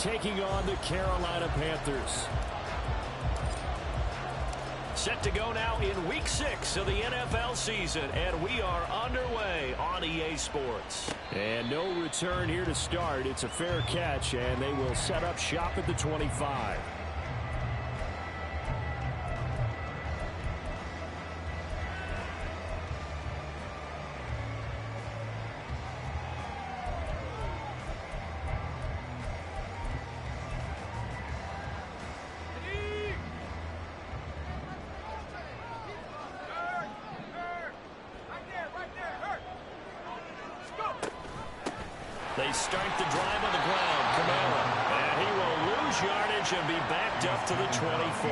taking on the Carolina Panthers. Set to go now in Week 6 of the NFL season, and we are underway on EA Sports. And no return here to start. It's a fair catch, and they will set up shop at the 25. They start the drive on the ground. Kamara. And he will lose yardage and be backed up to the 24.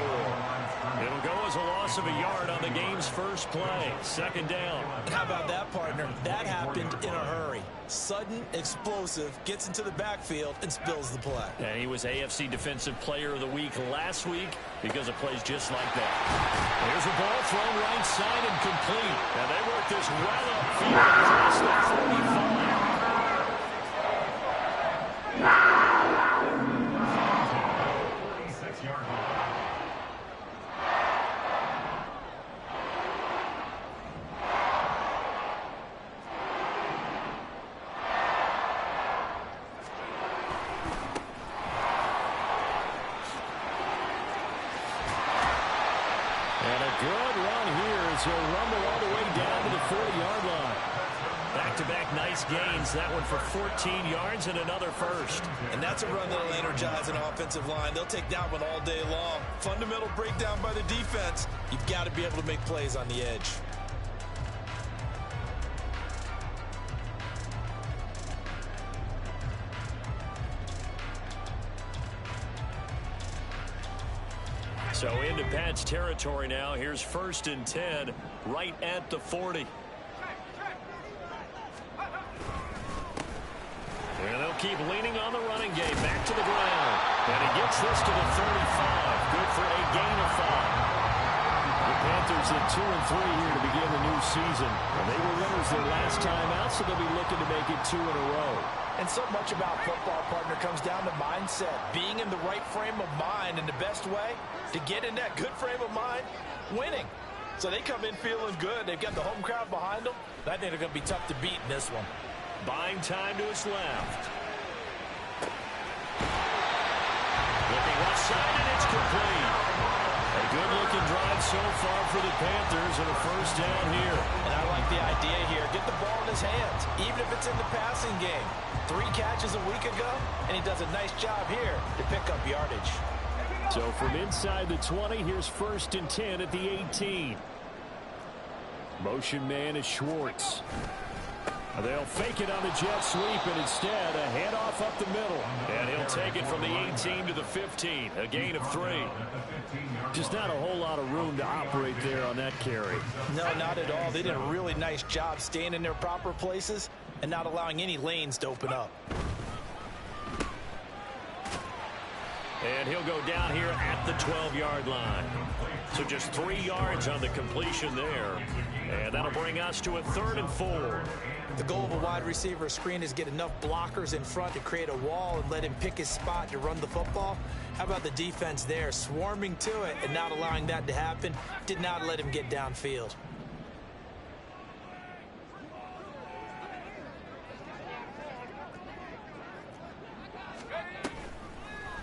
It'll go as a loss of a yard on the game's first play. Second down. How about that, partner? That happened in a hurry. Sudden, explosive, gets into the backfield and spills the play. And he was AFC Defensive Player of the Week last week because of plays just like that. Here's a ball thrown right side and complete. And they work this well upfield across the 45. He'll rumble all the way down to the 40-yard line. Back-to-back nice gains. That one for 14 yards and another first. And that's a run that'll energize an offensive line. They'll take that one all day long. Fundamental breakdown by the defense. You've got to be able to make plays on the edge. So into Pat's territory now. Here's 1st and 10 right at the 40. And they'll keep leaning on the running game. Back to the ground. And he gets this to the 35. Good for a gain of 5. The Panthers at 2-3 here to begin the new season. And they were winners their last time out, so they'll be looking to make it 2 in a row. And so much about football, partner, comes down to mindset. Being in the right frame of mind, and the best way to get in that good frame of mind, winning. So they come in feeling good. They've got the home crowd behind them. I think they're going to be tough to beat in this one. Buying time to his left. Looking left side, and it's complete. A good-looking drive so far for the Panthers, and a first down here. And I like the idea here. Get the ball in his hands, even if it's in the passing game. 3 catches a week ago, and he does a nice job here to pick up yardage. So from inside the 20, here's 1st and 10 at the 18. Motion man is Schwartz. They'll fake it on the jet sweep, and instead a handoff up the middle. And he'll take it from the 18 to the 15, a gain of 3. Just not a whole lot of room to operate there on that carry. No, not at all. They did a really nice job staying in their proper places and not allowing any lanes to open up. And he'll go down here at the 12-yard line. So just 3 yards on the completion there. And that'll bring us to a 3rd and 4. The goal of a wide receiver screen is get enough blockers in front to create a wall and let him pick his spot to run the football. How about the defense there, swarming to it and not allowing that to happen? Did not let him get downfield.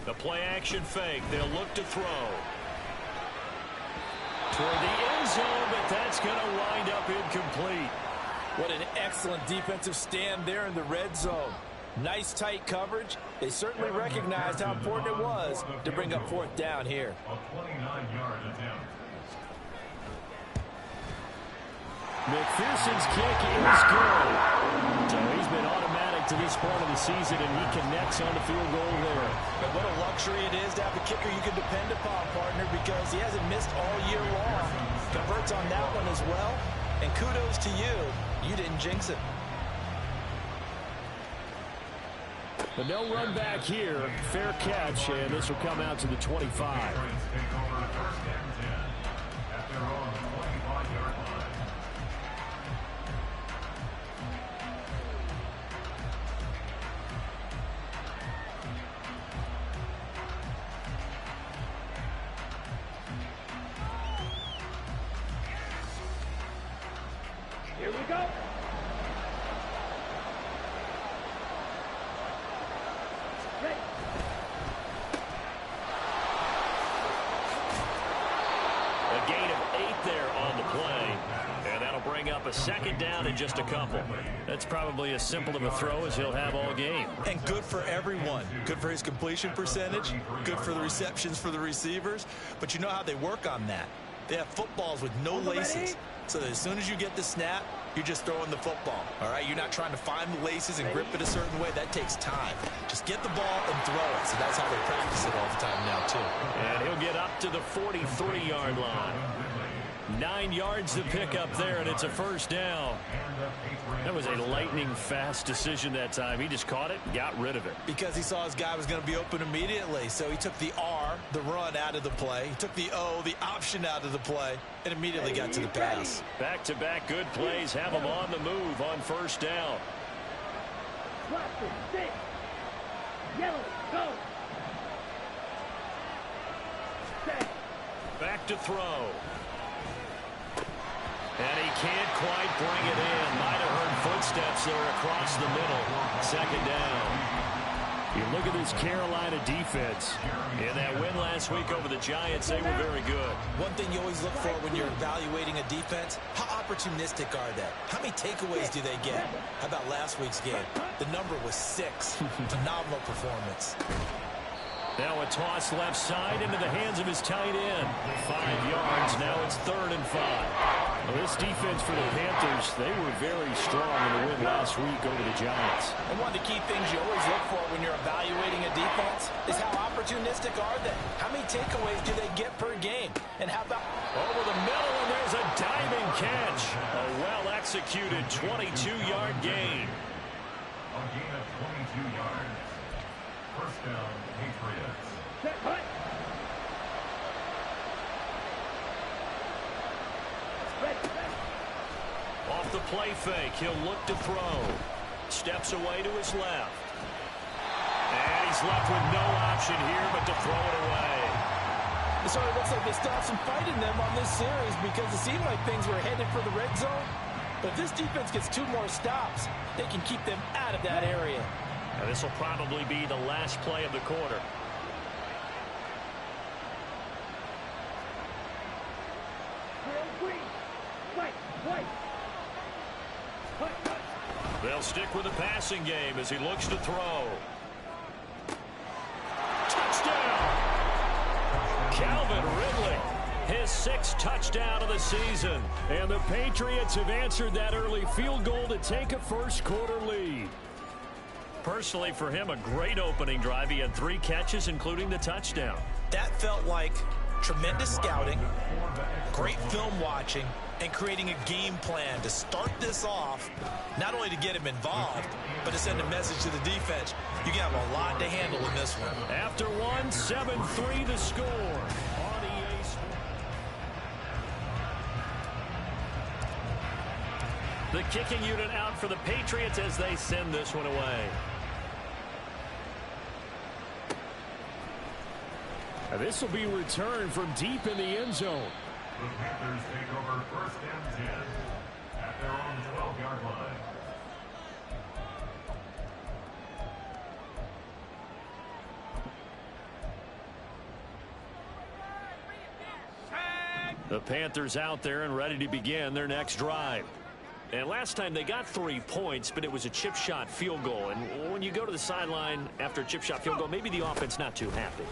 The play-action fake. They'll look to throw. Toward the end zone, but that's going to wind up incomplete. What an excellent defensive stand there in the red zone. Nice tight coverage. They certainly recognized how important it was to bring up 4th down here. McPherson's kick is good. So he's been automatic to this point of the season, and he connects on the field goal there. But what a luxury it is to have a kicker you can depend upon, partner, because he hasn't missed all year long. Converts on that one as well. And kudos to you. You didn't jinx it. But no run back here. Fair catch, and this will come out to the 25. A gain of 8 there on the play. And that'll bring up a second down in just a couple. That's probably as simple of a throw as he'll have all game. And good for everyone. Good for his completion percentage. Good for the receptions for the receivers. But you know how they work on that. They have footballs with no laces. So that as soon as you get the snap, you're just throwing the football. All right? You're not trying to find the laces and grip it a certain way. That takes time. Just get the ball and throw it. So that's how they practice it all the time now, too. And he'll get up to the 43-yard line. 9 yards to pick up there, and it's a first down. That was a lightning-fast decision that time. He just caught it and got rid of it. Because he saw his guy was going to be open immediately. So he took the R, the run, out of the play. He took the O, the option, out of the play, and immediately got to the pass. Back-to-back good plays have him on the move on first down. Yellow, go. Back to throw. And he can't quite bring it in. Might have heard footsteps there across the middle. Second down. You look at this Carolina defense. In that win last week over the Giants, they were very good. One thing you always look for when you're evaluating a defense, how opportunistic are they? How many takeaways do they get? How about last week's game? The number was 6. Phenomenal performance. Now a toss left side into the hands of his tight end. 5 yards. Now it's 3rd and 5. Well, this defense for the Panthers, they were very strong in the win last week over the Giants. And one of the key things you always look for when you're evaluating a defense is how opportunistic are they? How many takeaways do they get per game? And how about over the middle, and there's a diving catch. A well-executed 22-yard gain. A gain of 22 yards. First down, Patriots. Off the play fake, he'll look to throw. Steps away to his left. And he's left with no option here but to throw it away. It sort of looks like they still have some fight in them on this series because it seemed like things were headed for the red zone. But if this defense gets 2 more stops, they can keep them out of that area. And this will probably be the last play of the quarter. They'll stick with the passing game as he looks to throw. Touchdown! Calvin Ridley, his 6th touchdown of the season. And the Patriots have answered that early field goal to take a first-quarter lead. Personally, for him, a great opening drive. He had 3 catches, including the touchdown. That felt like tremendous scouting, great film watching, and creating a game plan to start this off, not only to get him involved, but to send a message to the defense. You can have a lot to handle in this one. After 1, 7-3 the score. On EA Sports. The kicking unit out for the Patriots as they send this one away. And this will be returned from deep in the end zone. The Panthers take over 1st and 10 at their own 12-yard line. The Panthers out there and ready to begin their next drive. And last time they got 3 points, but it was a chip shot field goal. And when you go to the sideline after a chip shot field goal, maybe the offense not too happy.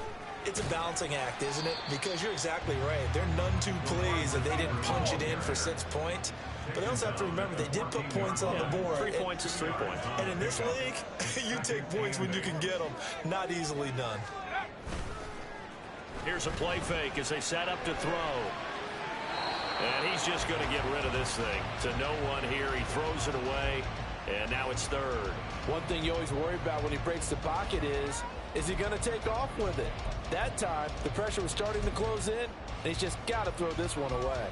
It's a balancing act, isn't it? Because you're exactly right. They're none too pleased that they didn't punch it in for 6 points. But they also have to remember they did put points on the board. 3 points is 3 points. And in this league, you take points when you can get them. Not easily done. Here's a play fake as they set up to throw. And he's just going to get rid of this thing. To no one here. He throws it away. And now it's 3rd. One thing you always worry about when he breaks the pocket is he going to take off with it? That time, the pressure was starting to close in, and he's just got to throw this one away.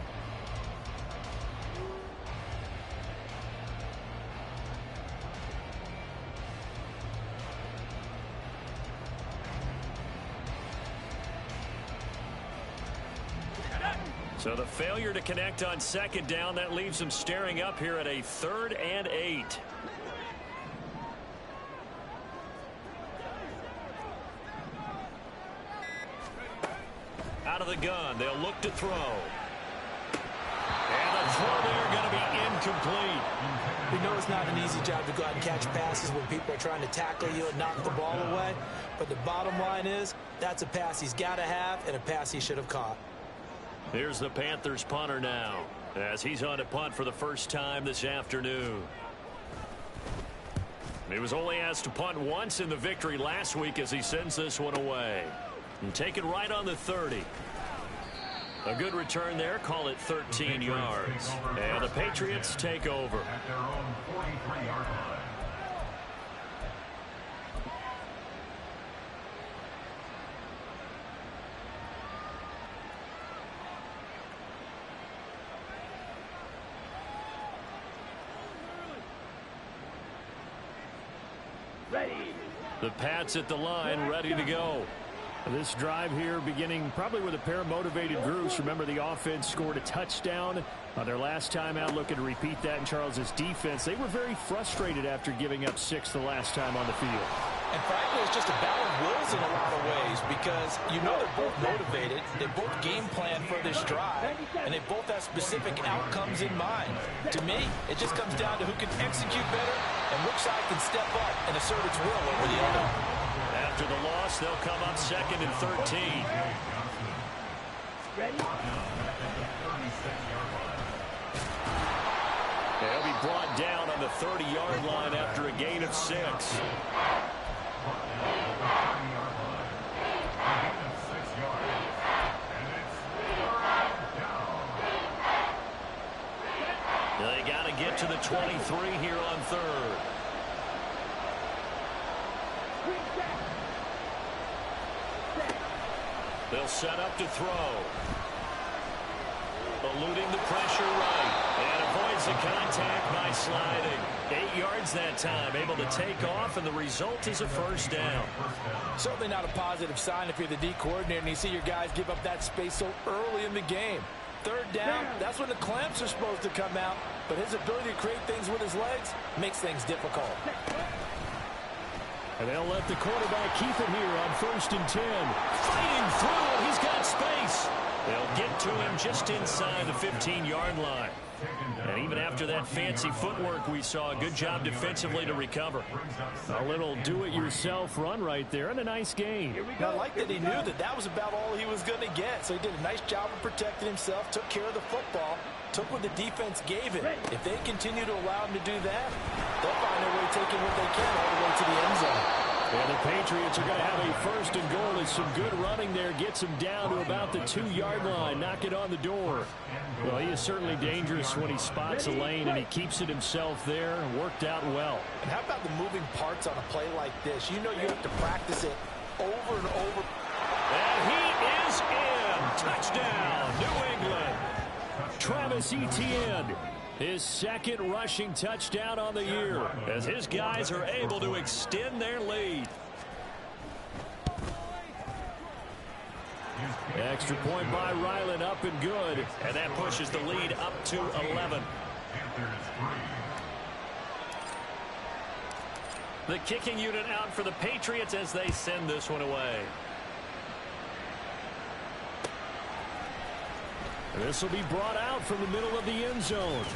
So the failure to connect on second down, that leaves them staring up here at a 3rd and 8. Out of the gun, they'll look to throw. And the throw there going to be incomplete. We know it's not an easy job to go out and catch passes when people are trying to tackle you and knock the ball away. But the bottom line is, that's a pass he's got to have and a pass he should have caught. Here's the Panthers punter now, as he's on to punt for the first time this afternoon. He was only asked to punt once in the victory last week as he sends this one away. And take it right on the 30. A good return there. Call it 13 yards. And the Patriots take over. At their own 43-yard line. The Pats at the line, ready to go. This drive here beginning probably with a pair of motivated groups. Remember, the offense scored a touchdown their last time out. Looking to repeat that in Charles's defense. They were very frustrated after giving up 6 the last time on the field. And frankly, it's just a battle of wills in a lot of ways because you know they're both motivated. They both game plan for this drive, and they both have specific outcomes in mind. To me, it just comes down to who can execute better and which side can step up and assert its will over the other. After the loss, they'll come up 2nd and 13. They'll be brought down on the 30-yard line after a gain of 6. They got to get to the 23 here on 3rd. They'll set up to throw. Eluding the pressure right. And avoids the contact by sliding. 8 yards that time. Able to take off, and the result is a first down. Certainly not a positive sign if you're the D coordinator and you see your guys give up that space so early in the game. 3rd down, that's when the clamps are supposed to come out. But his ability to create things with his legs makes things difficult. And they'll let the quarterback keep it here on 1st and 10. Fighting through it. He's got space. They'll get to him just inside the 15-yard line. And even after that fancy footwork we saw, a good job defensively to recover. A little do-it-yourself run right there, and a nice gain. I like that he knew that that was about all he was going to get. So he did a nice job of protecting himself, took care of the football, took what the defense gave him. If they continue to allow him to do that, they'll find a way taking what they can all the way to the end zone. And the Patriots are going to have a 1st and goal as some good running there gets him down to about the 2-yard line. Knock it on the door. Well, he is certainly dangerous when he spots a lane, and he keeps it himself there and worked out well. And how about the moving parts on a play like this? You know you have to practice it over and over. And he is in. Touchdown, New England. Travis Etienne, his 2nd rushing touchdown on the year, as his guys are able to extend their lead. Extra point by Ryland, up and good. And that pushes the lead up to 11. The kicking unit out for the Patriots as they send this one away. This will be brought out from the middle of the end zone.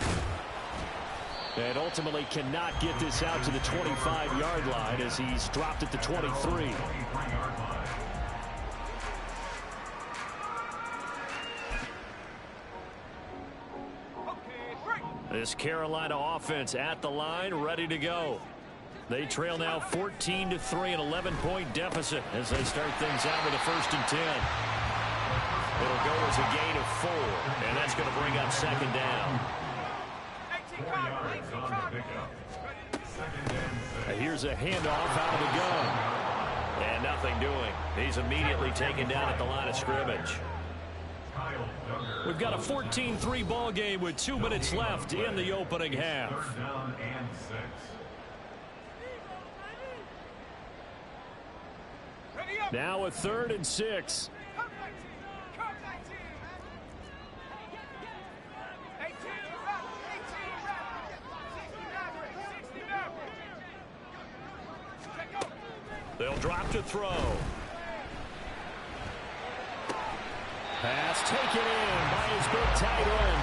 And ultimately cannot get this out to the 25-yard line as he's dropped at the 23. This Carolina offense at the line, ready to go. They trail now 14-3, an 11-point deficit as they start things out with a 1st and 10. It'll go as a gain of 4, and that's going to bring up 2nd down. Here's a handoff out of the gun. And nothing doing. He's immediately taken down at the line of scrimmage. We've got a 14-3 ball game with 2 minutes left in the opening half. 3rd down and 6. Now a 3rd and 6. They'll drop to throw. Pass taken in by his big tight end.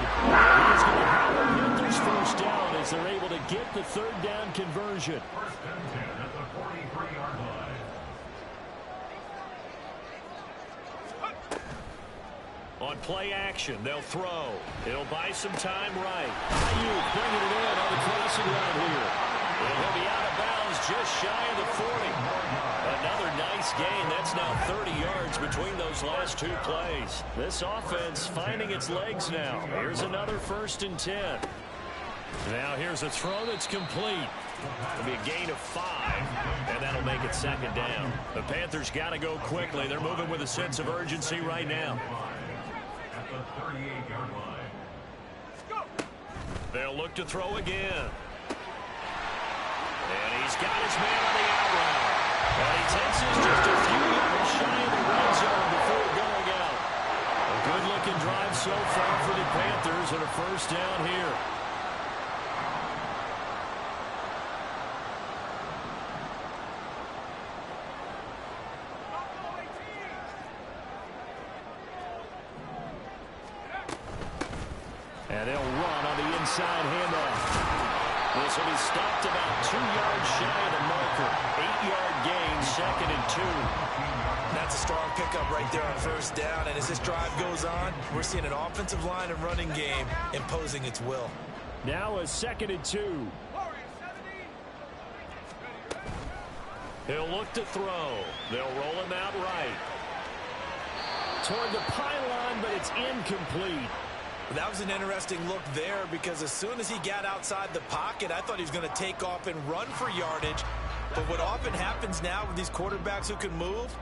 He's going to have the Panthers first down as they're able to get the third down conversion. First and 10 at the 43-yard line. On play action, they'll throw. It'll buy some time right. Ayuk bringing it in on the crossing route here. And he'll be out of bounds just shy of the 40. Another nice gain. That's now 30 yards between those last two plays. This offense finding its legs now. Here's another 1st and 10. Now here's a throw that's complete. It'll be a gain of 5, and that'll make it 2nd down. The Panthers got to go quickly. They're moving with a sense of urgency right now. At the 38-yard line. They'll look to throw again. And he's got his man on the out route. And he takes us just a few yards shy of the red zone before going out. A good-looking drive so far for the Panthers and a 1st down here. And they'll run on the inside handoff. This will be stopped about 2 yards shy of the marker. 8-yard gain, 2nd and 2. That's a strong pickup right there on 1st down. And as this drive goes on, we're seeing an offensive line and running game imposing its will. Now a 2nd and 2. He'll look to throw. They'll roll him out right. Toward the pylon, but it's incomplete. That was an interesting look there because as soon as he got outside the pocket, I thought he was going to take off and run for yardage. But what often happens now with these quarterbacks who can move,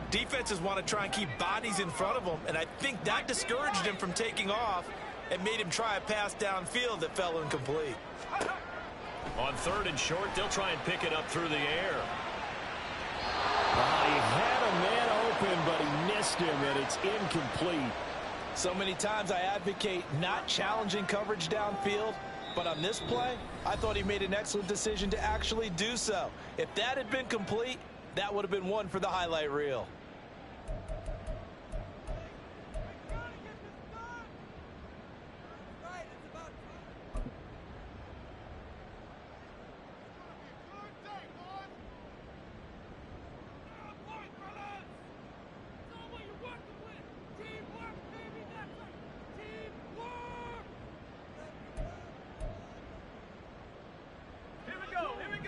defenses want to try and keep bodies in front of them, and I think that discouraged him from taking off and made him try a pass downfield that fell incomplete. On 3rd and short, they'll try and pick it up through the air. He had a man open, but he missed him, and it's incomplete. So many times I advocate not challenging coverage downfield, but on this play, I thought he made an excellent decision to actually do so. If that had been complete, that would have been one for the highlight reel.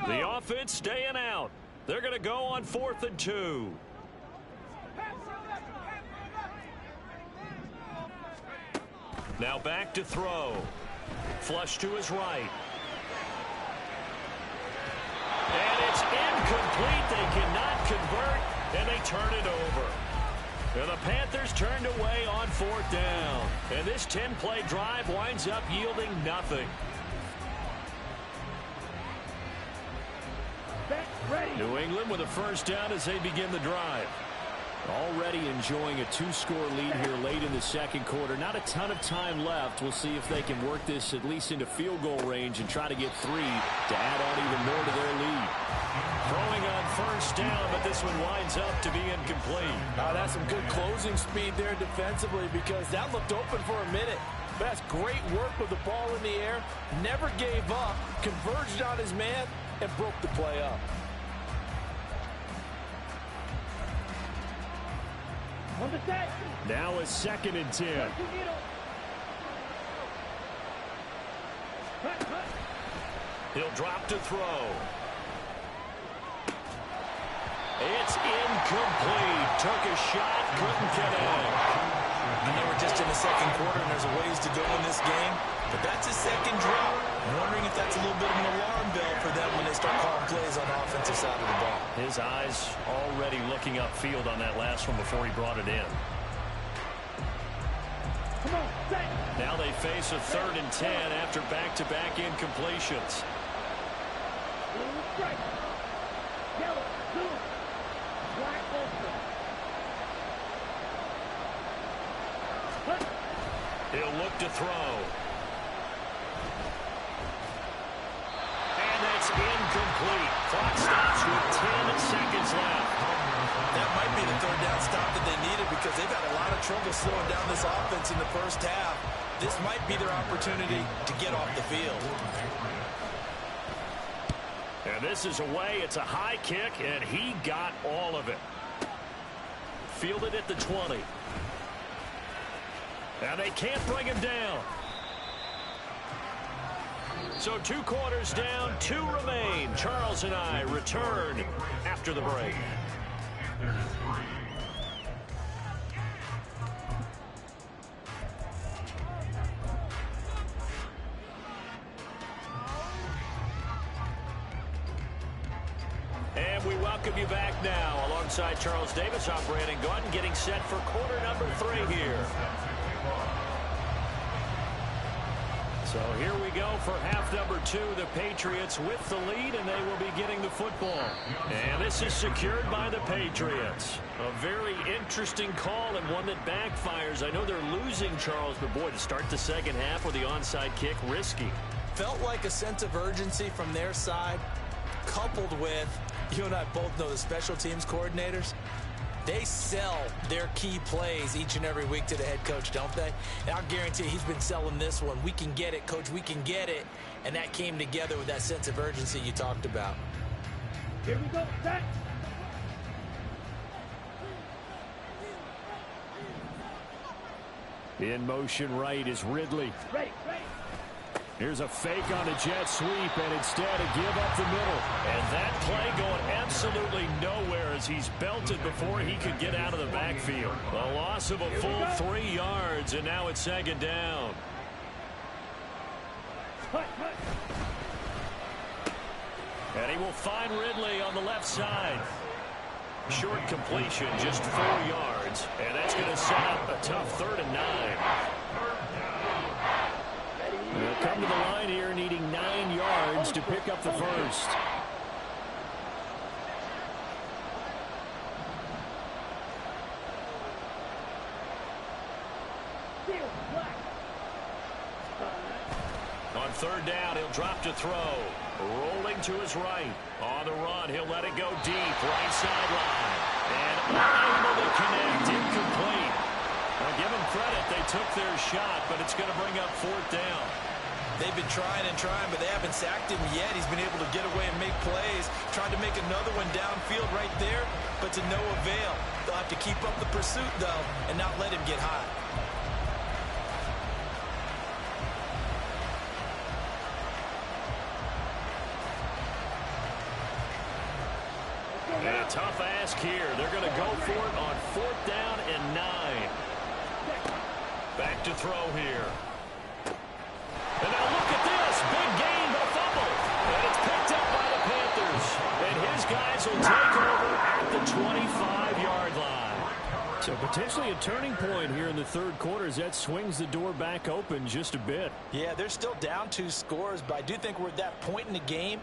The offense staying out. They're going to go on 4th and 2. Now back to throw. Flush to his right. And it's incomplete. They cannot convert, and they turn it over. And the Panthers turned away on 4th down. And this 10-play drive winds up yielding nothing. New England with a 1st down as they begin the drive. Already enjoying a 2-score lead here late in the 2nd quarter. Not a ton of time left. We'll see if they can work this at least into field goal range and try to get 3 to add on even more to their lead. Throwing on 1st down, but this one winds up to be incomplete. That's some good closing speed there defensively because that looked open for a minute. But that's great work with the ball in the air. Never gave up, converged on his man, and broke the play up. Now a 2nd and 10. He'll drop to throw. It's incomplete. Took a shot, couldn't connect. I know we're just in the 2nd quarter and there's a ways to go in this game, but that's his 2nd drop. I'm wondering if that's a little bit of an alarm bell for them when they start calling plays on the offensive side of the ball. His eyes already looking upfield on that last one before he brought it in. Now they face a 3rd and 10 after back-to-back incompletions. He'll look to throw. And that's incomplete. incomplete. Clock stops with 10 seconds left. That might be the third down stop that they needed because they've had a lot of trouble slowing down this offense in the first half. This might be their opportunity to get off the field. And this is away. It's a high kick, and he got all of it. Fielded at the 20. And they can't bring him down. So 2 quarters down, 2 remain. Charles and I return after the break. And we welcome you back now alongside Charles Davis, I'm Brandon Gunn, getting set for quarter number 3 here. So here we go for half number 2. The Patriots with the lead, and they will be getting the football. And this is secured by the Patriots. A very interesting call and one that backfires. I know they're losing, Charles, but boy, to start the second half with the onside kick, risky. Felt like a sense of urgency from their side, coupled with, you and I both know the special teams coordinators. They sell their key plays each and every week to the head coach, don't they? And I'll guarantee he's been selling this one. We can get it, coach, we can get it. And that came together with that sense of urgency you talked about. Here we go, set. In motion right is Ridley. Ready. Here's a fake on a jet sweep, and instead a give up the middle. And that play going absolutely nowhere as he's belted before he could get out of the backfield. A loss of a full 3 yards, and now it's second down. And he will find Ridley on the left side. Short completion, just 4 yards, and that's going to set up a tough 3rd and 9. They'll come to the line here needing 9 yards to pick up the first. On 3rd down, he'll drop to throw. Rolling to his right. On the run, he'll let it go deep. Right sideline. And unable to connect. Incomplete. Well, give them credit. They took their shot, but it's going to bring up 4th down. They've been trying and trying, but they haven't sacked him yet. He's been able to get away and make plays. Tried to make another one downfield right there, but to no avail. They'll have to keep up the pursuit, though, and not let him get hot. And a tough ask here. They're going to go for it on 4th down and 9. Back to throw here. And now look at this. Big gain, but a fumble. And it's picked up by the Panthers. And his guys will take over at the 25-yard line. So potentially a turning point here in the 3rd quarter as that swings the door back open just a bit. Yeah, they're still down 2 scores, but I do think we're at that point in the game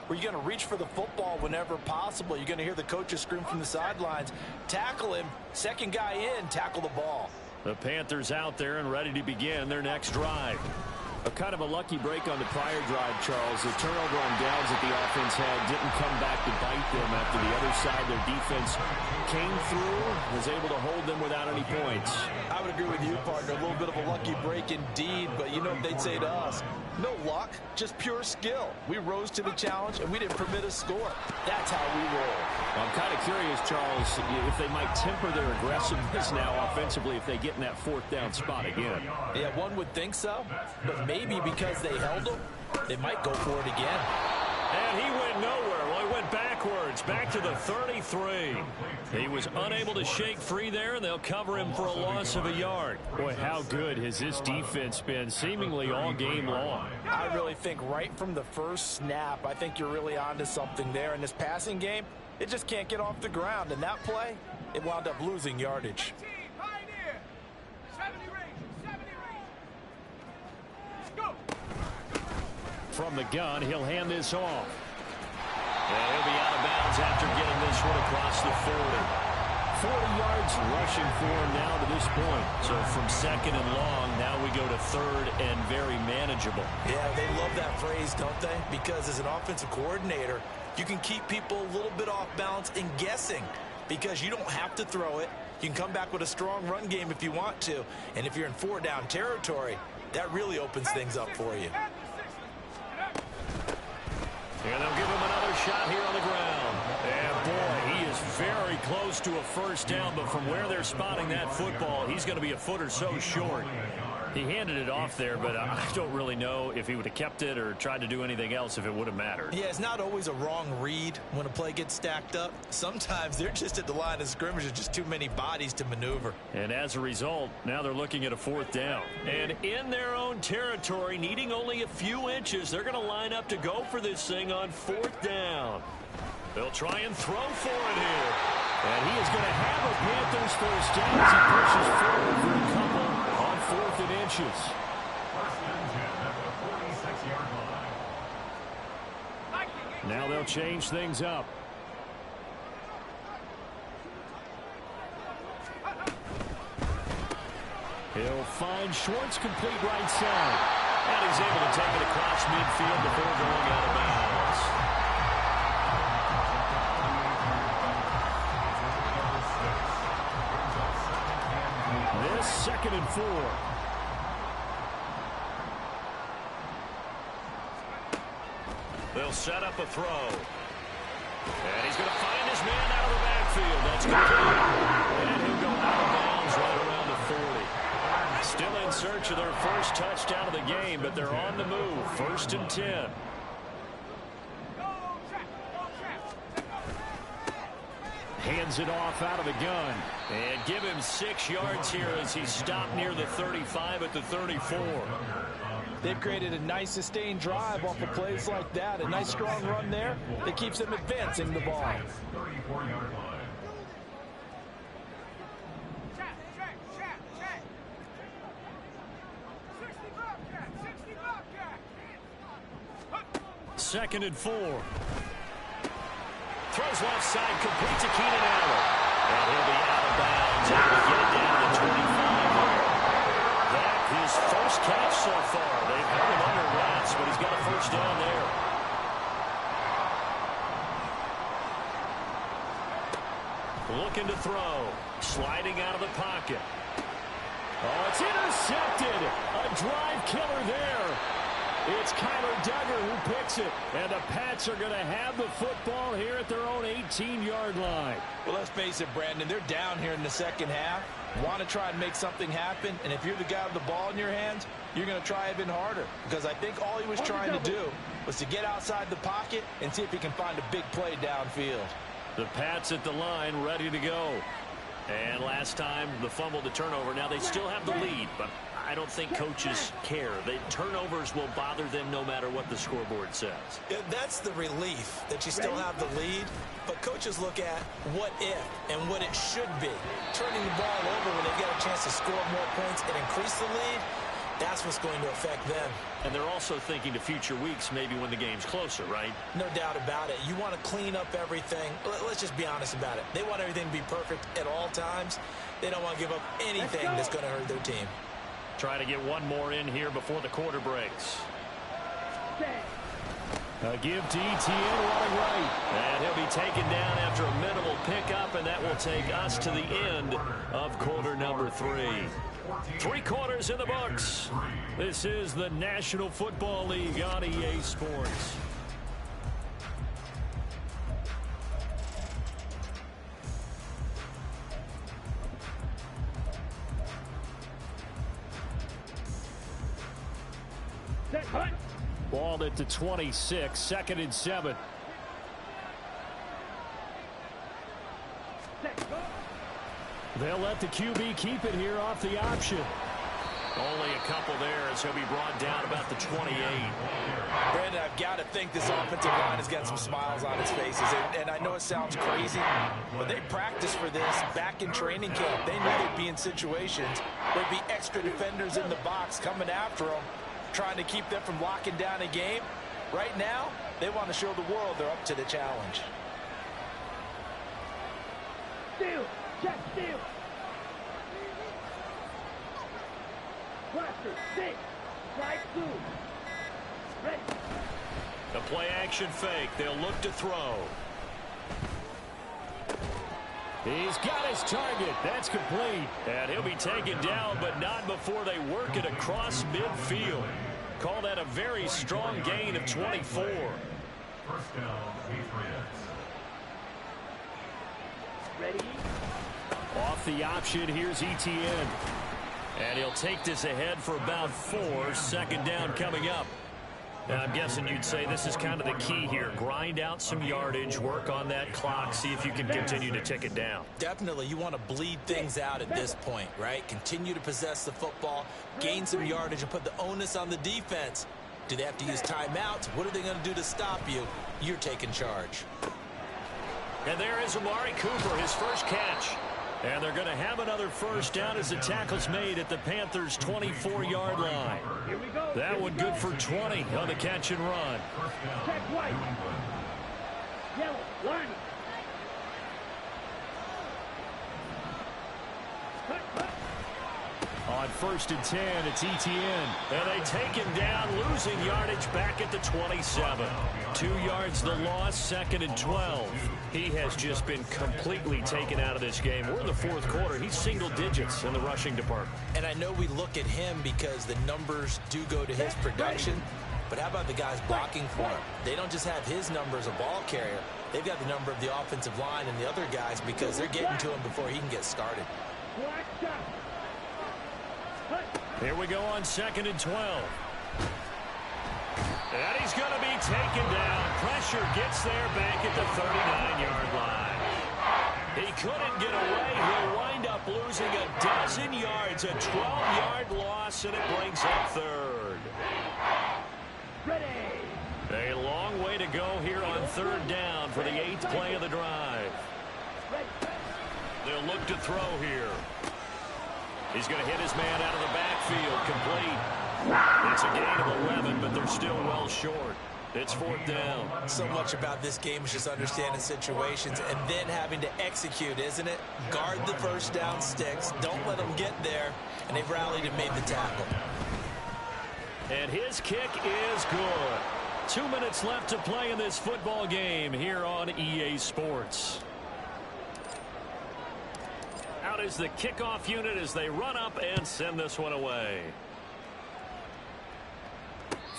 where you're going to reach for the football whenever possible. You're going to hear the coaches scream from the sidelines. Tackle him. Second guy in, tackle the ball. The Panthers out there and ready to begin their next drive. A kind of a lucky break on the prior drive, Charles. The turnover on downs that the offense had didn't come back to bite them after the other side. Their defense came through, was able to hold them without any points. I would agree with you, partner. A little bit of a lucky break indeed, but you know what they'd say to us. No luck, just pure skill. We rose to the challenge, and we didn't permit a score. That's how we roll. Well, I'm kind of curious, Charles, if they might temper their aggressiveness now offensively if they get in that 4th down spot again. Yeah, one would think so, but maybe because they held them, they might go for it again. And he went nowhere. Well, he went backwards, back to the 33. He was unable to shake free there, and they'll cover him for a loss of a yard. Boy, how good has this defense been seemingly all game long? I really think right from the first snap, I think you're really onto something there. In this passing game, it just can't get off the ground. And that play, it wound up losing yardage. From the gun, he'll hand this off. And he'll be out of bounds after getting this one across the 40. 40 yards rushing for him now to this point. So from second and long, now we go to third and very manageable. Yeah, they love that phrase, don't they? Because as an offensive coordinator, you can keep people a little bit off balance and guessing because you don't have to throw it. You can come back with a strong run game if you want to. And if you're in 4-down territory, that really opens things up for you. And they'll give him another shot here on the ground. And boy, he is very close to a first down, but from where they're spotting that football, he's going to be a foot or so short. He handed it off there, but I don't really know if he would have kept it or tried to do anything else if it would have mattered. Yeah, it's not always a wrong read when a play gets stacked up. Sometimes they're just at the line of scrimmage. There's just too many bodies to maneuver. And as a result, now they're looking at a fourth down. And in their own territory, needing only a few inches, they're going to line up to go for this thing on fourth down. They'll try and throw for it here. And he is going to have a Panthers first down as he pushes forward for a couple on 4th and inches. First and 10 at the 46-yard line. Now they'll change things up. He'll find Schwartz complete right side. And he's able to take it across midfield before going out of bounds. This 2nd and 4. They'll set up a throw. And he's going to find his man out of the backfield. That's complete. And he'll go out of bounds right around the 40. Still in search of their first touchdown of the game, but they're on the move. 1st and 10. Hands it off out of the gun. And give him 6 yards here as he stopped near the 35 at the 34. They've created a nice sustained drive off of plays like that. A nice strong run there that keeps them advancing the ball. 34-yard line. Second and 4. Throws left side, complete to Keenan Allen. And he'll be out of bounds. Able to get it down to 25 there. That his first catch so far. They've held him under wraps, but he's got a first down there. Looking to throw. Sliding out of the pocket. Oh, it's intercepted. A drive killer there. It's Kyler Duggar who picks it. And the Pats are going to have the football here at their own 18-yard line. Well, let's face it, Brandon. They're down here in the second half. Want to try and make something happen. And if you're the guy with the ball in your hands, you're going to try even harder. Because I think all he was trying to do was to get outside the pocket and see if he can find a big play downfield. The Pats at the line ready to go. And last time, the fumble to turnover. Now they still have the lead, but I don't think coaches care. Turnovers will bother them no matter what the scoreboard says. Yeah, that's the relief that you still have the lead. But coaches look at what if and what it should be. Turning the ball over when they've got a chance to score more points and increase the lead, that's what's going to affect them. And they're also thinking to future weeks, maybe when the game's closer, right? No doubt about it. You want to clean up everything. Let's just be honest about it. They want everything to be perfect at all times. They don't want to give up anything that's going to hurt their team. Try to get one more in here before the quarter breaks. A give to Etienne running right. And he'll be taken down after a minimal pickup, and that will take us to the end of quarter number 3. 3 quarters in the books. This is the National Football League on EA Sports. Ball at the 26, 2nd and 7. They'll let the QB keep it here off the option. Only a couple there as he'll be brought down about the 28. Brandon, I've got to think this offensive line has got some smiles on its faces. And I know it sounds crazy, but they practiced for this back in training camp. They knew they'd be in situations where there'd be extra defenders in the box coming after them, trying to keep them from locking down a game. Right now, they want to show the world they're up to the challenge. Check still. Cluster, 6. Strike 2. Ready. The play action fake. They'll look to throw. He's got his target. That's complete. And he'll be taken down, but not before they work it across midfield. Call that a very strong gain of 24. First down, Patriots. Ready. Off the option, here's ETN. And he'll take this ahead for about 4. Second down coming up. Now, I'm guessing you'd say this is kind of the key here. Grind out some yardage, work on that clock, see if you can continue to tick it down. Definitely, you want to bleed things out at this point, right? Continue to possess the football, gain some yardage, and put the onus on the defense. Do they have to use timeouts? What are they going to do to stop you? You're taking charge. And there is Amari Cooper, his first catch. And they're going to have another first down as the tackle's made at the Panthers' 24-yard line. Here we go. That one good for 20 on the catch and run. Check white. Yellow. Line. Cut, cut. On first and 10, it's ETN. And they take him down, losing yardage back at the 27. 2 yards the loss, second and 12. He has just been completely taken out of this game. We're in the fourth quarter. He's single digits in the rushing department. And I know we look at him because the numbers do go to his production, but how about the guys blocking for him? They don't just have his number as a ball carrier. They've got the number of the offensive line and the other guys because they're getting to him before he can get started. Black shot. Here we go on second and 12. And he's going to be taken down. Pressure gets there back at the 39-yard line. He couldn't get away. He'll wind up losing a dozen yards, a 12-yard loss, and it brings up third. Ready. A long way to go here on third down for the 8th play of the drive. They'll look to throw here. He's going to hit his man out of the backfield, complete. It's a gain of 11, but they're still well short. It's fourth down. So much about this game is just understanding situations and then having to execute, isn't it? Guard the first down sticks. Don't let them get there. And they've rallied and made the tackle. And his kick is good. 2 minutes left to play in this football game here on EA Sports. Out is the kickoff unit as they run up and send this one away.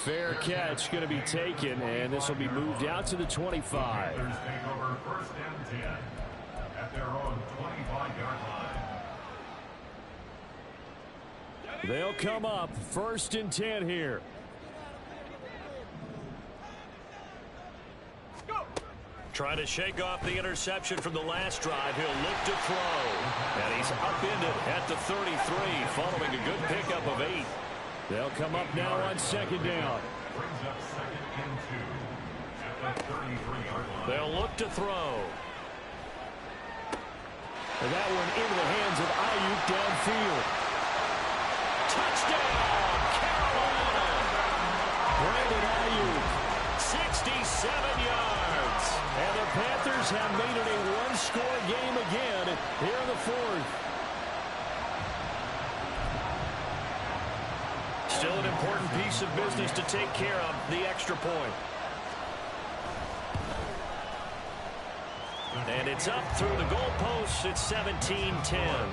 Fair catch going to be taken, and this will be moved out to the 25. Panthers take over first and 10 at their own 25-yard line. They'll come up first and 10 here. Trying to shake off the interception from the last drive. He'll look to throw. And he's upended at the 33 following a good pickup of 8. They'll come up now on second down. Brings up second and 2 at the 33-yard line. They'll look to throw. And that one into the hands of Ayuk downfield. Touchdown, Carolina! Brandon Ayuk. 67 yards. And the Panthers have made it a one-score game again here in the fourth. Still an important piece of business to take care of, the extra point. And it's up through the goalposts. It's 17-10.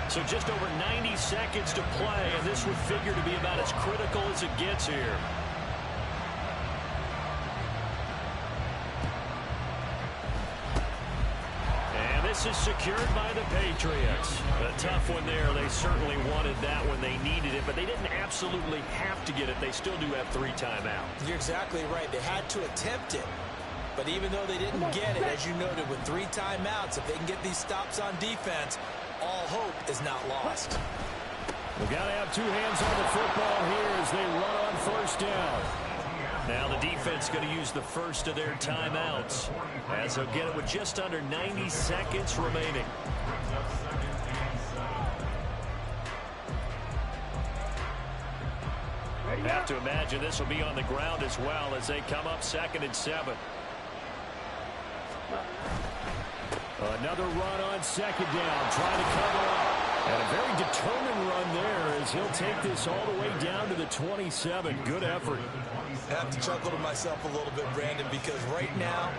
So just over 90 seconds to play, and this would figure to be about as critical as it gets here. And this is secured by the Patriots. A tough one there. They certainly wanted that when they needed it, but they didn't absolutely have to get it. They still do have 3 timeouts. You're exactly right. They had to attempt it. But even though they didn't get it, as you noted, with 3 timeouts, if they can get these stops on defense, all hope is not lost. We've got to have 2 hands on the football here as they run on first down. Now the defense going to use the first of their timeouts as they'll get it with just under 90 seconds remaining. Have to imagine this will be on the ground as well as they come up 2nd and 7. Another run on 2nd down, trying to cover up. And a very determined run there as he'll take this all the way down to the 27. Good effort. I have to chuckle to myself a little bit, Brandon, because right now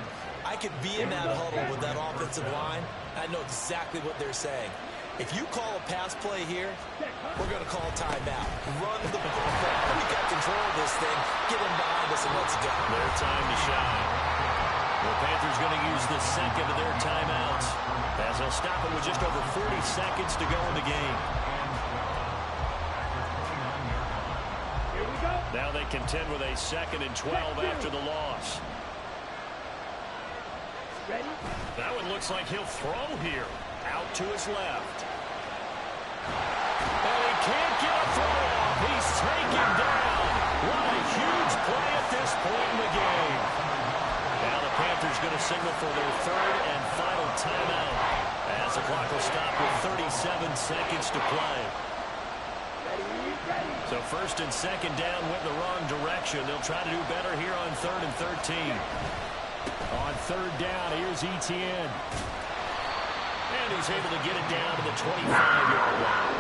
I could be in that huddle with that offensive line. I know exactly what they're saying. If you call a pass play here, we're going to call a timeout. Run the football. We got control of this thing. Get in behind us and let's go. Their time to shine. The Panthers going to use the 2nd of their timeouts as they'll stop it with just over 40 seconds to go in the game. Here we go. Now they contend with a 2nd and 12 after the loss. Ready? That one looks like he'll throw here. Out to his left. And he can't get a throw off. He's taken down. What a huge play at this point in the game. Now the Panthers going to signal for their 3rd and final timeout as the clock will stop with 37 seconds to play. Ready. So 1st and 2nd down went the wrong direction. They'll try to do better here on 3rd and 13. On 3rd down, here's Etienne. And he's able to get it down to the 25-yard line.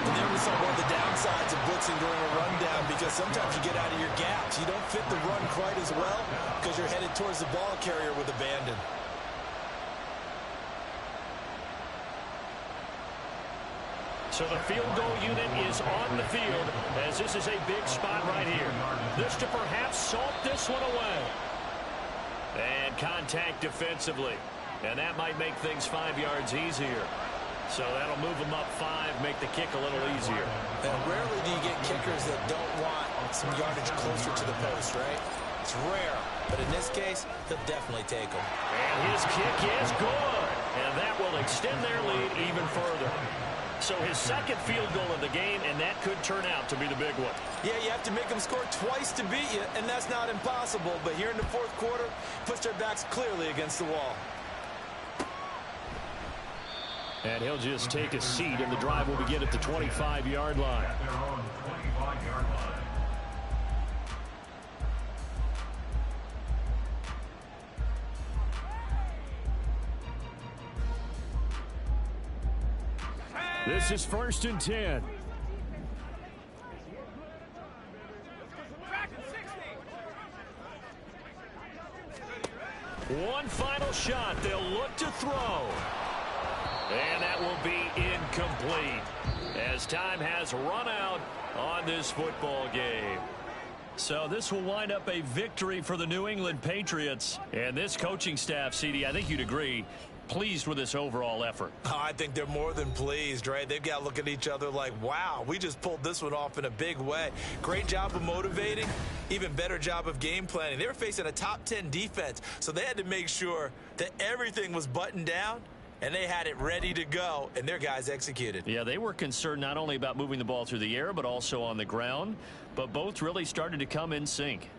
And there we saw one of the downsides of blitzing during a rundown, because sometimes you get out of your gaps. You don't fit the run quite as well because you're headed towards the ball carrier with abandon. So the field goal unit is on the field as this is a big spot right here. This to perhaps salt this one away. And contact defensively. And that might make things 5 yards easier. So that'll move them up 5, make the kick a little easier. And rarely do you get kickers that don't want some yardage closer to the post, right? It's rare. But in this case, he'll definitely take them. And his kick is good. And that will extend their lead even further. So his 2nd field goal of the game, and that could turn out to be the big one. Yeah, you have to make them score twice to beat you, and that's not impossible. But here in the 4th quarter, puts their backs clearly against the wall. And he'll just take a seat, and the drive will begin at the 25-yard line. At their own 25-yard line. This is 1st and 10. One final shot. They'll look to throw. And that will be incomplete as time has run out on this football game. So this will wind up a victory for the New England Patriots. And this coaching staff, CD, I think you'd agree, pleased with this overall effort. Oh, I think they're more than pleased, right? They've got to look at each other like, wow, we just pulled this one off in a big way. Great job of motivating, even better job of game planning. They were facing a top 10 defense, so they had to make sure that everything was buttoned down, and they had it ready to go, and their guys executed. Yeah, they were concerned not only about moving the ball through the air, but also on the ground, but both really started to come in sync.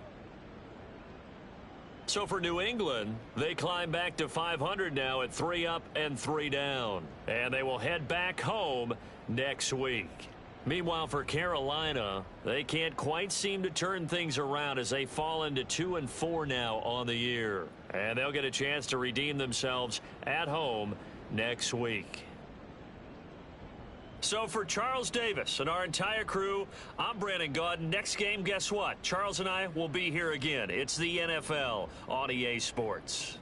So for New England, they climb back to 500 now at 3 up and 3 down. And they will head back home next week. Meanwhile, for Carolina, they can't quite seem to turn things around as they fall into 2-4 now on the year. And they'll get a chance to redeem themselves at home next week. So for Charles Davis and our entire crew, I'm Brandon Gaudin. Next game, guess what? Charles and I will be here again. It's the NFL on EA Sports.